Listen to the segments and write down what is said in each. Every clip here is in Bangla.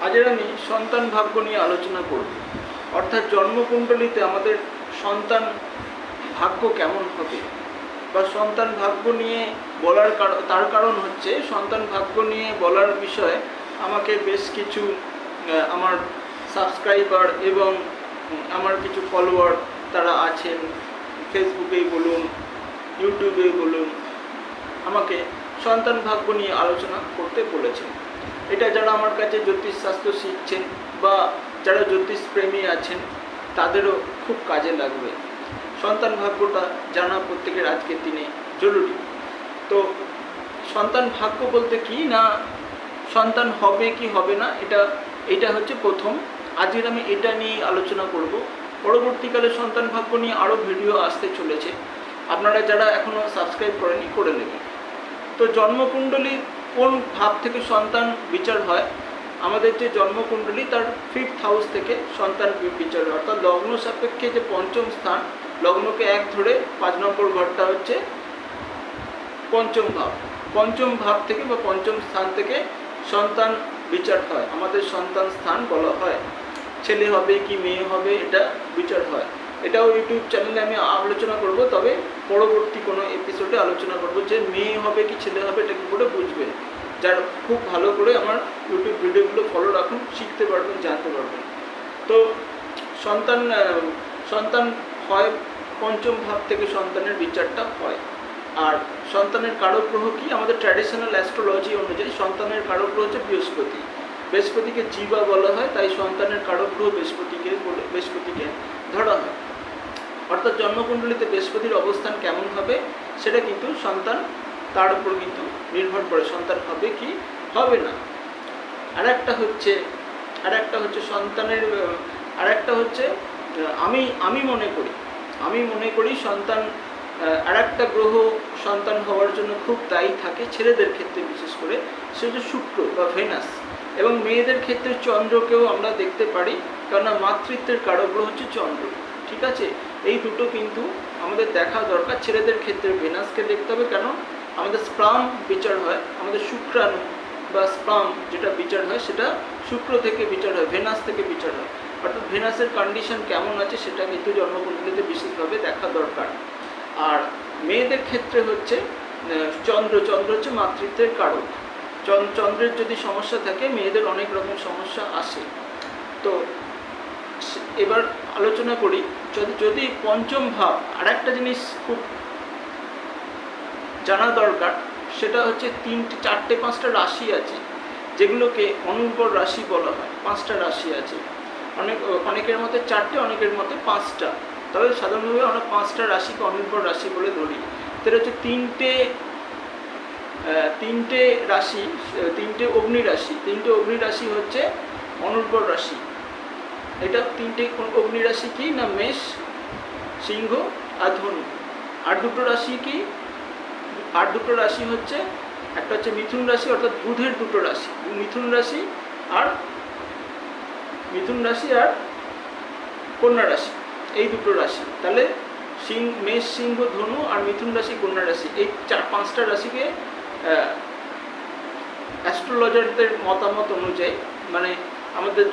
আজের আমি সন্তান ভাগ্য নিয়ে আলোচনা করব। অর্থাৎ জন্মকুণ্ডলিতে আমাদের সন্তান ভাগ্য কেমন হবে, বা সন্তান ভাগ্য নিয়ে বলার তার কারণ হচ্ছে সন্তান ভাগ্য নিয়ে বলার বিষয়ে আমাকে বেশ কিছু আমার সাবস্ক্রাইবার এবং আমার কিছু ফলোয়ার তারা আছেন, ফেসবুকেই বলুন, ইউটিউবেই বলুন, আমাকে সন্তান ভাগ্য নিয়ে আলোচনা করতে বলেছেন। এটা যারা আমার কাছে জ্যোতিষশাস্ত্র শিখছেন বা যারা জ্যোতিষপ্রেমী আছেন তাদেরও খুব কাজে লাগবে। সন্তান ভাগ্যটা জানা প্রত্যেকের আজকের দিনে জরুরি। তো সন্তান ভাগ্য বলতে কি না, সন্তান হবে কি হবে না, এটা হচ্ছে প্রথম। আজকের আমি এটা নিয়ে আলোচনা করব। পরবর্তীকালে সন্তান ভাগ্য নিয়ে আরও ভিডিও আসতে চলেছে, আপনারা যারা এখনও সাবস্ক্রাইব করেনি করে নেবেন। তো জন্মকুণ্ডলী কোন ভাব থেকে সন্তান বিচার হয়? আমাদের যে জন্মকুণ্ডলী তার 5th হাউস থেকে সন্তান বিচার হয়, অর্থাৎ লগ্ন সাপেক্ষে যে পঞ্চম স্থান, লগ্নকে 1 ধরে 5 নম্বর ঘরটা হচ্ছে পঞ্চম ভাব। পঞ্চম ভাব থেকে বা পঞ্চম স্থান থেকে সন্তান বিচার হয়, আমাদের সন্তান স্থান বলা হয়। ছেলে হবে কি মেয়ে হবে এটা বিচার হয়। এটাও ইউটিউব চ্যানেলে আমি আলোচনা করব, তবে পরবর্তী কোনো এপিসোডে আলোচনা করব যে মেয়ে হবে কি ছেলে হবে এটা কী করে বুঝবেন। যার খুব ভালো করে আমার ইউটিউব ভিডিওগুলো ফলো রাখুন, শিখতে পারবেন, জানতে পারবেন। তো সন্তান হয় পঞ্চম ভাব থেকে সন্তানের বিচারটা হয়। আর সন্তানের কারক গ্রহ কি? আমাদের ট্র্যাডিশনাল অ্যাস্ট্রোলজি অনুযায়ী সন্তানের কারক গ্রহ হচ্ছে বৃহস্পতি। বৃহস্পতিকে জীবা বলা হয়, তাই সন্তানের কারক গ্রহ বৃহস্পতিকে ধরা হয়। অর্থাৎ জন্মকুণ্ডলিতে বৃহস্পতির অবস্থান কেমন হবে সেটা কিন্তু সন্তান, তার উপর কিন্তু নির্ভর করে সন্তান হবে কি হবে না। আরেকটা হচ্ছে সন্তানের আরেকটা হচ্ছে আমি মনে করি সন্তান আরেকটা গ্রহ সন্তান হওয়ার জন্য খুব দায়ী থাকে ছেলেদের ক্ষেত্রে, বিশেষ করে সেটা শুক্র বা ভেনাস। এবং মেয়েদের ক্ষেত্রে চন্দ্রকেও আমরা দেখতে পারি, কেননা মাতৃত্বের কারক গ্রহ হচ্ছে চন্দ্র। ঠিক আছে, এই দুটো কিন্তু আমাদের দেখা দরকার। ছেলেদের ক্ষেত্রে ভেনাসকে দেখতে হবে, কেন আমাদের স্পার্ম বিচার হয়, আমাদের শুক্রাণু বা স্পার্ম যেটা বিচার হয় সেটা শুক্র থেকে বিচার হয়, ভেনাস থেকে বিচার হয়। অর্থাৎ ভেনাসের কন্ডিশন কেমন আছে সেটা কিন্তু জন্মকুণ্ডলিতে বিশেষভাবে দেখা দরকার। আর মেয়েদের ক্ষেত্রে হচ্ছে চন্দ্র হচ্ছে মাতৃত্বের কারক। চন্দ্রের যদি সমস্যা থাকে মেয়েদের অনেক রকম সমস্যা আসে। তো এবার আলোচনা করি, যদি পঞ্চম ভাব, আর একটা জিনিস খুব জানা দরকার, সেটা হচ্ছে 4-5টা রাশি আছে যেগুলোকে অনুর্বর রাশি বলা হয়। 5টা রাশি আছে, অনেকের মতে 4টে, অনেকের মতে 5টা, তবে সাধারণভাবে আমরা 5টা রাশিকে অনুর্বর রাশি বলে ধরি। তাহলে হচ্ছে তিনটে রাশি, 3টে অগ্নি রাশি হচ্ছে অনুর্বর রাশি। এটা 3টে অগ্নি রাশি কি না, মেষ, সিংহ আর ধনু। আর দুটো রাশি হচ্ছে, একটা হচ্ছে মিথুন রাশি, অর্থাৎ বুধের দুটো রাশি, মিথুন রাশি আর কন্যা রাশি, এই দুটো রাশি। তাহলে মেষ, সিংহ, ধনু আর মিথুন রাশি, কন্যা রাশি, এই 4-5টা রাশিকে অ্যাস্ট্রোলজারদের মতামত অনুযায়ী, মানে আমাদের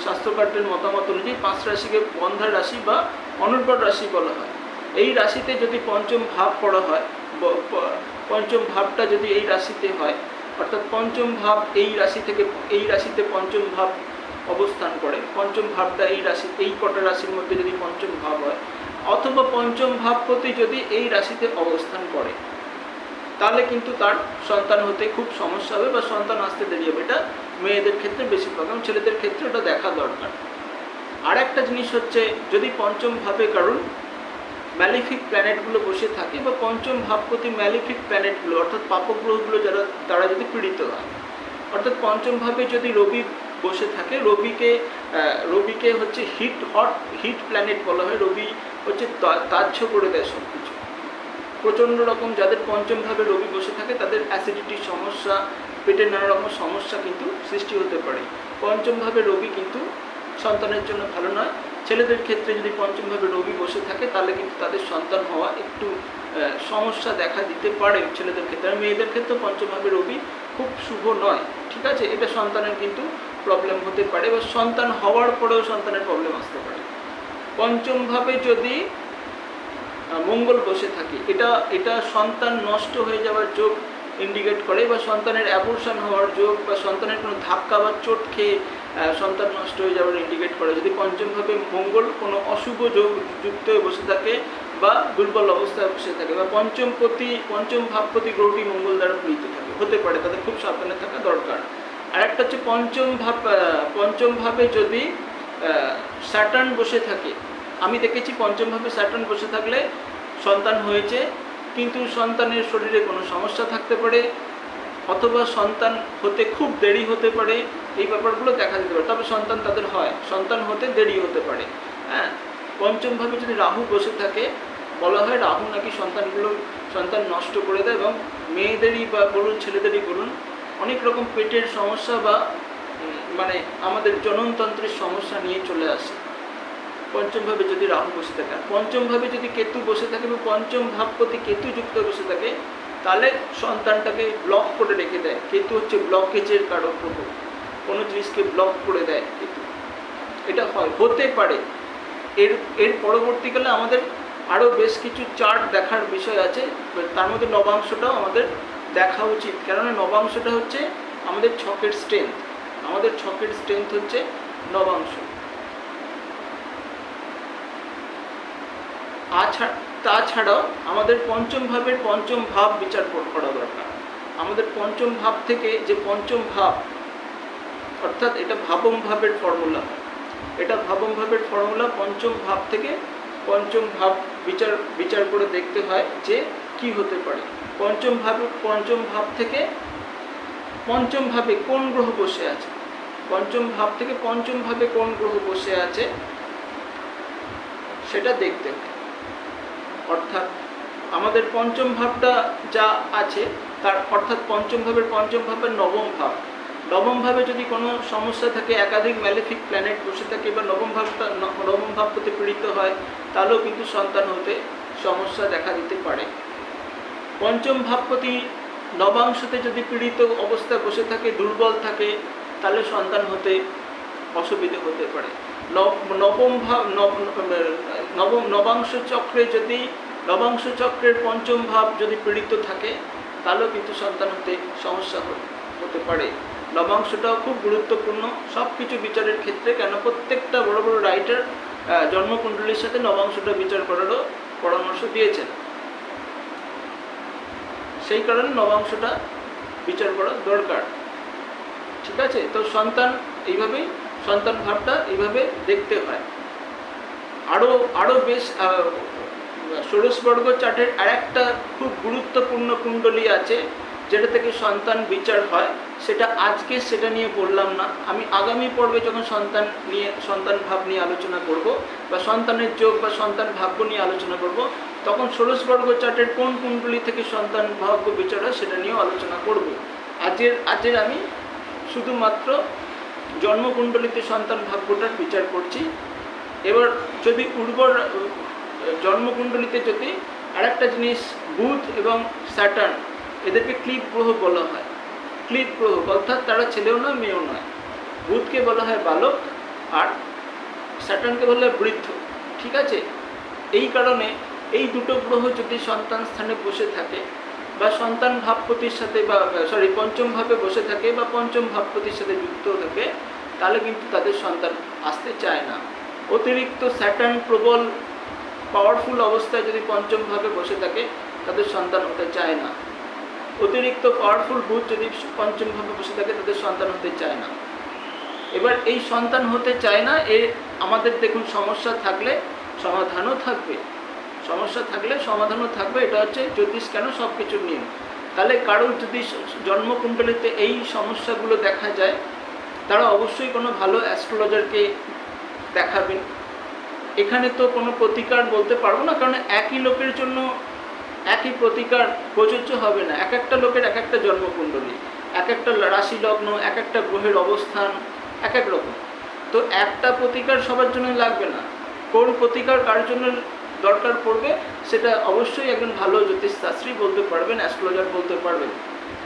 শাস্ত্রকারদের মতামত অনুযায়ী 5 রাশিকে বন্ধা রাশি বা অনুর্বর রাশি বলা হয়। এই রাশিতে যদি পঞ্চম ভাব পড়া হয়, পঞ্চম ভাবটা যদি এই রাশিতে হয়, অর্থাৎ পঞ্চম ভাব এই রাশিতে পঞ্চম ভাব অবস্থান করে, পঞ্চম ভাবটা এই কটা রাশির মধ্যে যদি পঞ্চম ভাব হয়, অথবা পঞ্চম ভাবপতি যদি এই রাশিতে অবস্থান করে, তাহলে কিন্তু তার সন্তান হতে খুব সমস্যা হবে বা সন্তান আসতে দেরি হবে। এটা মেয়েদের ক্ষেত্রে বেশি প্রবলেম, ছেলেদের ক্ষেত্রে এটা দেখা দরকার। আর একটা জিনিস হচ্ছে, যদি পঞ্চম ভাবে কারণ ম্যালিফিক প্ল্যানেটগুলো বসে থাকে, বা পঞ্চম ভাবপতি ম্যালিফিক প্ল্যানেটগুলো অর্থাৎ পাপগ্রহগুলো তারা যদি পীড়িত হয়, অর্থাৎ পঞ্চম ভাবে যদি রবি বসে থাকে, রবিকে হচ্ছে হিট প্ল্যানেট বলা হয়। রবি হচ্ছে তাজ্য করে দেয় সব কিছু। প্রচণ্ড রকম যাদের পঞ্চম ভাবে রবি বসে থাকে তাদের অ্যাসিডিটির সমস্যা, পেটের নানা রকম সমস্যা কিন্তু সৃষ্টি হতে পারে। পঞ্চম ভাবে রবি কিন্তু সন্তানের জন্য ভালো নয়। ছেলেদের ক্ষেত্রে যদি পঞ্চম ভাবে রবি বসে থাকে তাহলে কিন্তু তাদের সন্তান হওয়া একটু সমস্যা দেখা দিতে পারে ছেলেদের ক্ষেত্রে। আর মেয়েদের ক্ষেত্রে পঞ্চম ভাবে রবি খুব খুব শুভ নয়। ঠিক আছে, এটা সন্তানের কিন্তু প্রবলেম হতে পারে, বা সন্তান হওয়ার পরেও সন্তানের প্রবলেম আসতে পারে। পঞ্চমভাবে যদি মঙ্গল বসে থাকে, এটা সন্তান নষ্ট হয়ে যাওয়ার যোগ ইন্ডিকেট করে, বা সন্তানের অ্যাবর্শন হওয়ার যোগ, বা সন্তানের কোনো ধাক্কা বা চোট খেয়ে সন্তান নষ্ট হয়ে যাওয়ার ইন্ডিকেট করে। যদি পঞ্চমভাবে মঙ্গল কোনো অশুভ যোগ যুক্ত হয়ে বসে থাকে বা দুর্বল অবস্থায় বসে থাকে, বা পঞ্চম ভাবপতি গ্রহটি মঙ্গল দ্বারা পীড়িত থাকে, হতে পারে, তাদের খুব সাবধানে থাকা দরকার। আর একটা হচ্ছে পঞ্চম ভাবে যদি স্যাটার্ন বসে থাকে। আমি দেখেছি পঞ্চমভাবে স্যাটার্ন বসে থাকলে সন্তান হয়েছে, কিন্তু সন্তানের শরীরে কোনো সমস্যা থাকতে পারে, অথবা সন্তান হতে খুব দেরি হতে পারে। এই ব্যাপারগুলো দেখা দিতে পারে। তবে সন্তান তাদের হয়, সন্তান হতে দেরি হতে পারে। হ্যাঁ, পঞ্চমভাবে যদি রাহু বসে থাকে, বলা হয় রাহু নাকি সন্তান নষ্ট করে দেয়, এবং মেয়েদেরই বা বলুন ছেলেদেরই বলুন অনেক রকম পেটের সমস্যা বা মানে আমাদের জননতন্ত্রের সমস্যা নিয়ে চলে আসে পঞ্চমভাবে যদি রাহু বসে থাকে। আর পঞ্চমভাবে যদি কেতু বসে থাকে বা পঞ্চম ভাবপতি কেতু যুক্ত বসে থাকে, তাহলে সন্তানটাকে ব্লক করে রেখে দেয়। কেতু হচ্ছে ব্লকেজের কারক গ্রহ, কোনো জিনিসকে ব্লক করে দেয় কেতু। এটা হতে পারে। এর পরবর্তীকালে আমাদের আরও বেশ কিছু চার্ট দেখার বিষয় আছে, তার মধ্যে নবাংশটাও আমাদের দেখা উচিত, কেননা নবাংশটা হচ্ছে আমাদের ছকের স্ট্রেংথ। আমাদের ছকের স্ট্রেংথ হচ্ছে নবাংশ। তাছাড়াও আমাদের পঞ্চম ভাবের পঞ্চম ভাব বিচার করা দরকার। আমাদের পঞ্চম ভাব থেকে যে পঞ্চম ভাব, অর্থাৎ এটা ভাবম ভাবের ফর্মুলা, পঞ্চম ভাব থেকে পঞ্চম ভাব বিচার করে দেখতে হয় যে কি হতে পারে। পঞ্চম ভাব থেকে পঞ্চম ভাবে কোন গ্রহ বসে আছে, পঞ্চম ভাব থেকে পঞ্চম ভাবে কোন গ্রহ বসে আছে সেটা দেখতে হয়। অর্থাৎ আমাদের পঞ্চম ভাবটা যা আছে তার অর্থাৎ পঞ্চম ভাবের নবম ভাবে যদি কোনো সমস্যা থাকে, একাধিক ম্যালেফিক প্ল্যানেট বসে থাকে বা নবম ভাবপতি পীড়িত হয়, তাহলেও কিন্তু সন্তান হতে সমস্যা দেখা দিতে পারে। পঞ্চম ভাবপতি নবাংশতে যদি পীড়িত অবস্থায় বসে থাকে, দুর্বল থাকে, তাহলে সন্তান হতে অসুবিধে হতে পারে। নবাংশ চক্রের পঞ্চম ভাব যদি পীড়িত থাকে, তাহলেও কিন্তু সন্তান হতে সমস্যা হতে পারে। নবাংশটাও খুব গুরুত্বপূর্ণ সব কিছু বিচারের ক্ষেত্রে, কেন প্রত্যেকটা বড় বড় রাইটার জন্মকুণ্ডলীর সাথে নবাংশটা বিচার করারও পরামর্শ দিয়েছেন। সেই কারণে নবাংশটা বিচার করা দরকার। ঠিক আছে, তো সন্তান ভাবটা এইভাবে দেখতে হয়। আরও বেশ ষোড়শবর্গ চার্টের আরেকটা খুব গুরুত্বপূর্ণ কুণ্ডলী আছে, যেটা থেকে সন্তান বিচার হয়। সেটা নিয়ে বললাম না, আমি আগামী পর্বে যখন সন্তান ভাব নিয়ে আলোচনা করব, বা সন্তানের যোগ বা সন্তান ভাগ্য নিয়ে আলোচনা করব, তখন ষোড়শবর্গ চার্টের কোন কুণ্ডলী থেকে সন্তান ভাগ্য বিচার হয় সেটা নিয়েও আলোচনা করব। আজের আমি শুধুমাত্র জন্মকুণ্ডলীতে সন্তান ভাগ্যটার বিচার করছি। এবার যদি জন্মকুণ্ডলীতে যদি আরেকটা জিনিস, বুধ এবং স্যাটার্ন, এদেরকে ক্লিপ গ্রহ বলা হয়। ক্লিপ গ্রহ অর্থাৎ তারা ছেলেও নয় মেয়েও নয়। বুধকে বলা হয় বালক, আর স্যাটার্নকে বলা হয় বৃদ্ধ। ঠিক আছে, এই কারণে এই দুটো গ্রহ যদি সন্তান স্থানে বসে থাকে, বা সন্তান ভাবপতির সাথে পঞ্চম ভাবে বসে থাকে, বা পঞ্চম ভাবপতির সাথে যুক্ত থাকে, তাহলে কিন্তু তাদের সন্তান আসতে চায় না। অতিরিক্ত স্যাটার্ন প্রবল পাওয়ারফুল অবস্থায় যদি পঞ্চম ভাবে বসে থাকে, তাদের সন্তান হতে চায় না। অতিরিক্ত পাওয়ারফুল বুধ যদি পঞ্চম ভাবে বসে থাকে, তাদের সন্তান হতে চায় না। এবার এই সন্তান হতে চায় না, আমাদের দেখুন সমস্যা থাকলে সমাধানও থাকবে। এটা হচ্ছে জ্যোতিষ কেন সব কিছুর নিয়ম। তাহলে কারোর যদি জন্মকুণ্ডলীতে এই সমস্যাগুলো দেখা যায়, তারা অবশ্যই কোনো ভালো অ্যাস্ট্রোলজারকে দেখাবেন। এখানে তো কোনো প্রতিকার বলতে পারবো না, কারণ একই লোকের জন্য একই প্রতিকার প্রযোজ্য হবে না। এক একটা লোকের এক একটা জন্মকুণ্ডলী, এক একটা রাশি লগ্ন, এক একটা গ্রহের অবস্থান এক এক রকম। তো একটা প্রতিকার সবার জন্য লাগবে না। কোন প্রতিকার কার জন্য দরকার পড়বে সেটা অবশ্যই একজন ভালো জ্যোতিষশাস্ত্রী বলতে পারবেন, অ্যাস্ট্রোলজার বলতে পারবেন।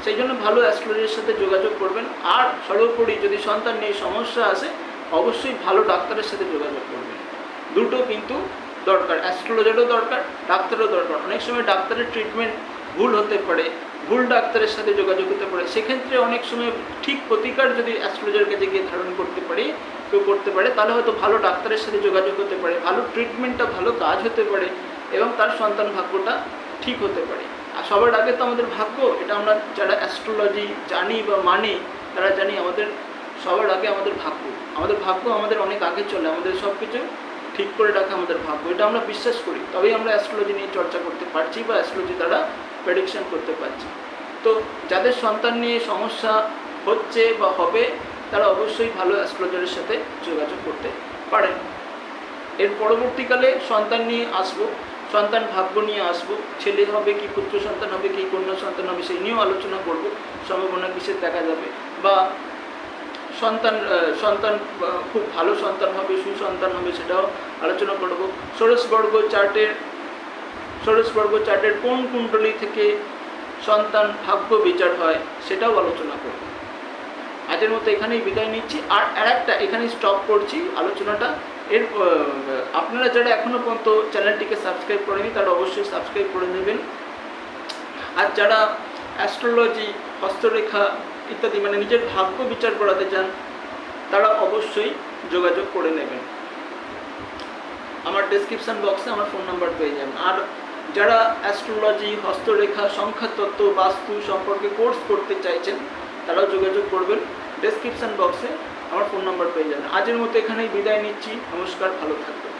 সেই জন্য ভালো অ্যাস্ট্রোলজির সাথে যোগাযোগ করবেন। আর সর্বোপরি যদি সন্তান নিয়ে সমস্যা আসে অবশ্যই ভালো ডাক্তারের সাথে যোগাযোগ করবেন। দুটো কিন্তু দরকার, অ্যাস্ট্রোলজারও দরকার, ডাক্তারও দরকার। অনেক সময় ডাক্তারের ট্রিটমেন্ট ভুল হতে পারে, ভুল ডাক্তারের সাথে যোগাযোগ হতে পারে, সেক্ষেত্রে অনেক সময় ঠিক প্রতিকার যদি অ্যাস্ট্রোলজার কাছে গিয়ে ধারণ করতে পারে, কেউ করতে পারে, তাহলে হয়তো ভালো ডাক্তারের সাথে যোগাযোগ হতে পারে, ভালো ট্রিটমেন্টটা ভালো কাজ হতে পারে এবং তার সন্তান ভাগ্যটা ঠিক হতে পারে। আর সবার আগে তো আমাদের ভাগ্য, এটা আমরা যারা অ্যাস্ট্রোলজি জানি বা মানি তারা জানি আমাদের সবার আগে আমাদের ভাগ্য আমাদের অনেক আগে চলে, আমাদের সব কিছু ঠিক করে রাখা আমাদের ভাগ্য, এটা আমরা বিশ্বাস করি। তবেই আমরা অ্যাস্ট্রোলজি নিয়ে চর্চা করতে পারছি বা অ্যাস্ট্রোলজি দ্বারা প্রেডিকশন করতে পারছি। তো যাদের সন্তান নিয়ে সমস্যা হচ্ছে বা হবে তারা অবশ্যই ভালো অ্যাস্ট্রোলজারের সাথে যোগাযোগ করতে পারেন। এর পরবর্তীকালে সন্তান নিয়ে আসবো, সন্তান ভাগ্য নিয়ে আসবো, ছেলে হবে কি পুত্র সন্তান হবে কি কন্যা সন্তান হবে সেই নিয়েও আলোচনা করব, সম্ভাবনা কিসের দেখা যাবে, বা সন্তান খুব ভালো সন্তান হবে, সুসন্তান হবে সেটাও আলোচনা করব। ষোড়শবর্গ চার্টের কোন কুণ্ডলী থেকে সন্তান ভাগ্য বিচার হয় সেটাও আলোচনা করব। আজকের মতো এখানেই বিদায় নিচ্ছি। আর একটা এখানেই স্টপ করছি আলোচনাটা। আপনারা যারা এখনও পর্যন্ত চ্যানেলটিকে সাবস্ক্রাইব করেনি তারা অবশ্যই সাবস্ক্রাইব করে নেবেন। আর যারা অ্যাস্ট্রোলজি, হস্তরেখা ইত্যাদি মানে নিজের ভাগ্য বিচার করাতে চান তারা অবশ্যই যোগাযোগ করে নেবেন। আমার ডেসক্রিপশান বক্সে আমার ফোন নাম্বার পেয়ে যাবেন। আর যারা অ্যাস্ট্রোলজি, হস্তরেখা, সংখ্যাতত্ত্ব, বাস্তু সম্পর্কে কোর্স করতে চাইছেন তারাও যোগাযোগ করবেন, ডেসক্রিপশান বক্সে আমার ফোন নাম্বার পেয়ে যাবেন। আজকের মতো এখানেই বিদায় নিচ্ছি। নমস্কার, ভালো থাকবেন।